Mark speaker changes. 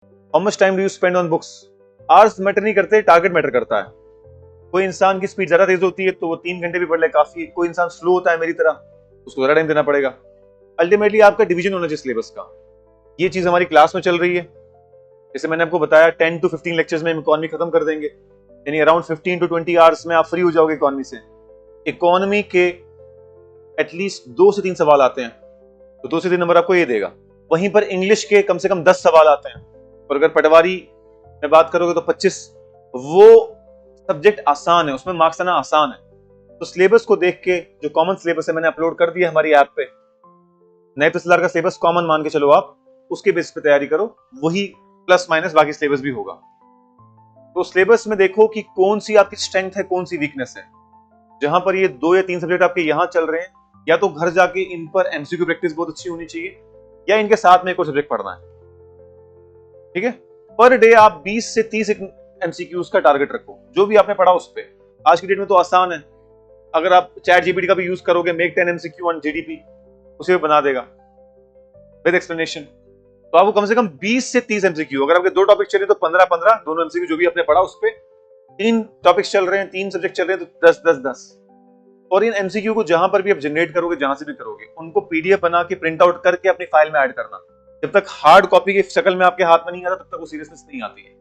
Speaker 1: How much time do you spend on books? Hours matter नहीं करते, target matter करता है। कोई इंसान की स्पीड ज्यादा तेज होती है तो वो 3 घंटे भी पढ़ ले काफी है। कोई इंसान स्लो होता है मेरी तरह, उसको ज्यादा टाइम देना पड़ेगा। अल्टीमेटली आपका डिवीजन होना चाहिए सिलेबस का। ये चीज हमारी क्लास में चल रही है। जैसे मैंने आपको बताया 10 to 15 लेक्चर्स में हम इकोनॉमी खत्म कर देंगे, यानी अराउंड 15 to 20 आवर्स में आप फ्री हो जाओगे इकोनॉमी से। इकोनॉमी के एटलीस्ट 2 से 3 सवाल आते हैं, तो 2 से 3 नंबर आपको ये देगा। वहीं पर इंग्लिश के कम से कम 10 सवाल आते हैं, और अगर पटवारी में बात करोगे तो 25। वो सब्जेक्ट आसान है, उसमें मार्क्स आना आसान है। तो सिलेबस को देख के, जो कॉमन सिलेबस है मैंने अपलोड कर दिया हमारी ऐप पे, नए तहसीलदार का सिलेबस कॉमन मान के चलो आप, उसके बेस पे तैयारी करो, वही प्लस माइनस बाकी सिलेबस भी होगा। तो सिलेबस में देखो कि कौन सी आपकी स्ट्रेंथ है, कौन सी वीकनेस है। जहां पर ये 2 या 3 सब्जेक्ट आपके यहां चल रहे हैं, या तो घर जाके इन पर एमसीक्यू प्रैक्टिस बहुत अच्छी होनी चाहिए, या इनके साथ में एक और सब्जेक्ट पढ़ना है। ठीक है, पर डे आप 20 से 30 एमसीक्यूज का टारगेट रखो, जो भी आपने पढ़ा उस पे। आज की डेट में तो आसान है, अगर आप चैट जीपीटी का भी यूज करोगे, मेक 10 एमसीक्यू ऑन जीडीपी, उसे बना देगा विद एक्सप्लेनेशन। तो आपको कम से कम 20 से 30 एमसीक्यू, अगर आपके 2 टॉपिक चले तो 15-15 दोनों एमसीक्यू जो भी आपने पढ़ा उस पे। 3 टॉपिक्स चल रहे हैं, 3 सब्जेक्ट चल रहे हैं, तो 10-10-10। और इन एमसीक्यू को जहां पर भी आप जनरेट करोगे, जहां से भी करोगे, उनको पीडीएफ बना के प्रिंट आउट करके अपनी फाइल में ऐड करना। जब तक हार्ड कॉपी की शक्ल में आपके हाथ में नहीं आता, तब तक वो सीरियसनेस नहीं आती है।